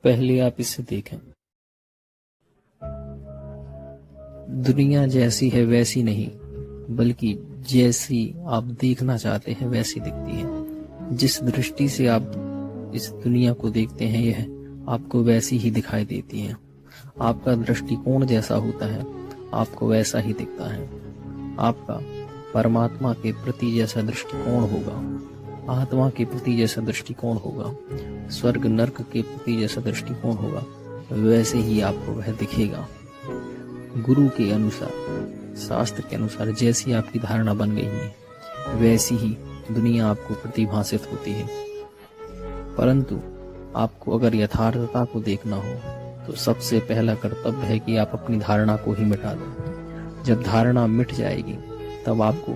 पहले आप इसे देखें। दुनिया जैसी है वैसी नहीं, बल्कि जैसी आप देखना चाहते हैं वैसी दिखती है। जिस दृष्टि से आप इस दुनिया को देखते हैं यह आपको वैसी ही दिखाई देती है। आपका दृष्टिकोण जैसा होता है आपको वैसा ही दिखता है। आपका परमात्मा के प्रति जैसा दृष्टिकोण होगा, आत्मा के प्रति जैसा दृष्टिकोण होगा, स्वर्ग नर्क के प्रति जैसा दृष्टिकोण होगा, वैसे ही आपको वह दिखेगा। गुरु के अनुसार, शास्त्र के अनुसार जैसी आपकी धारणा बन गई है वैसी ही दुनिया आपको प्रतिभासित होती है। परंतु आपको अगर यथार्थता को देखना हो तो सबसे पहला कर्तव्य है कि आप अपनी धारणा को ही मिटा दो। जब धारणा मिट जाएगी तब आपको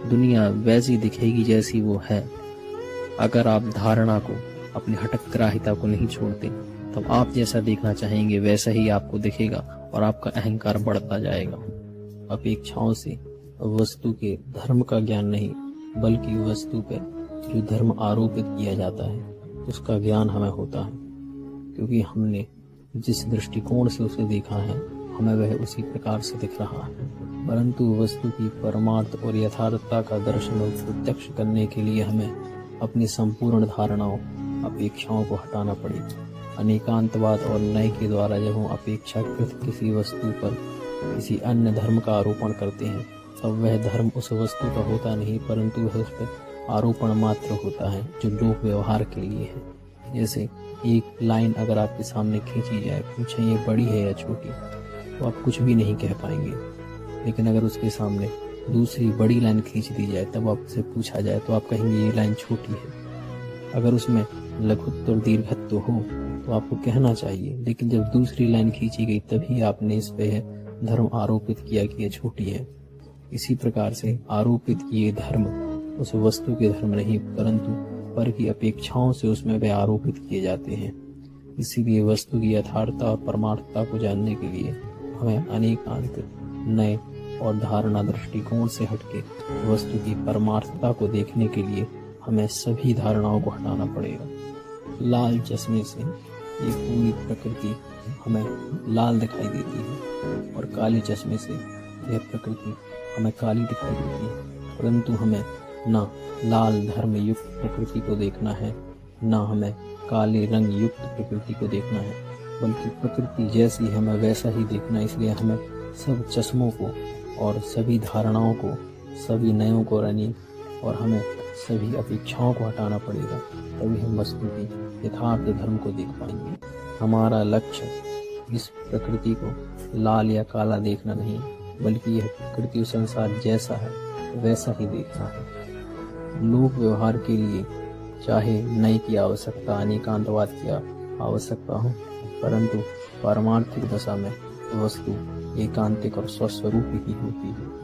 दुनिया वैसी दिखेगी जैसी वो है। अगर आप धारणा को, अपनी हठग्राहिता को नहीं छोड़ते तब आप जैसा देखना चाहेंगे वैसा ही आपको दिखेगा और आपका अहंकार बढ़ता जाएगा। अपेक्षाओं से वस्तु के धर्म का ज्ञान नहीं, बल्कि वस्तु पर जो धर्म आरोपित किया जाता है उसका ज्ञान हमें होता है, क्योंकि हमने जिस दृष्टिकोण से उसे देखा है हमें वह उसी प्रकार से दिख रहा है। परंतु वस्तु की परमार्थ और यथार्थता का दर्शन और प्रत्यक्ष करने के लिए हमें अपनी संपूर्ण धारणाओं, अपेक्षाओं को हटाना पड़ेगा। अनेकांतवाद और नए के द्वारा जब हम अपेक्षाकृत किसी वस्तु पर किसी अन्य धर्म का आरोपण करते हैं तब वह धर्म उस वस्तु का होता नहीं, परंतु वह उस पर आरोपण मात्र होता है जो लोक व्यवहार के लिए है। जैसे एक लाइन अगर आपके सामने खींची जाए, पूछें ये बड़ी है या छोटी, तो आप कुछ भी नहीं कह पाएंगे। लेकिन अगर उसके सामने दूसरी बड़ी लाइन खींच दी जाए तब आपसे पूछा जाए तो आप कहेंगे ये लाइन छोटी है। अगर उसमें लघुत्व और दीर्घत्व हो तो आपको कहना चाहिए, लेकिन जब दूसरी लाइन खींची गई तभी आपने इस पे धर्म आरोपित किया कि ये छोटी है। इसी प्रकार से आरोपित किए धर्म उस वस्तु के धर्म नहीं, परंतु पर की अपेक्षाओं से उसमें वे आरोपित किए जाते हैं। इसीलिए वस्तु की यथार्थता और परमार्थता को जानने के लिए हमें अनेकांत नए और धारणा दृष्टिकोण से हटके वस्तु की परमार्थता को देखने के लिए हमें सभी धारणाओं को हटाना पड़ेगा। लाल चश्मे से ये पूरी प्रकृति हमें लाल दिखाई देती है और काले चश्मे से यह प्रकृति हमें काली दिखाई देती है। परंतु हमें ना लाल धर्म युक्त प्रकृति को देखना है, ना हमें काले रंग युक्त प्रकृति को देखना है, बल्कि प्रकृति जैसी हमें वैसा ही देखना है। इसलिए हमें सब चश्मों को और सभी धारणाओं को, सभी नयों को रनी और हमें सभी अपेक्षाओं को हटाना पड़ेगा, तभी हम वस्तु की यथार्थ धर्म को देख पाएंगे। हमारा लक्ष्य इस प्रकृति को लाल या काला देखना नहीं, बल्कि यह प्रकृति संसार जैसा है वैसा ही देखना है। लोक व्यवहार के लिए चाहे नई की आवश्यकता, अनेकांतवाद की आवश्यकता हो, परंतु पारमार्थिक दशा में वस्तु एकांतिक और स्वस्वरूप ही होती है।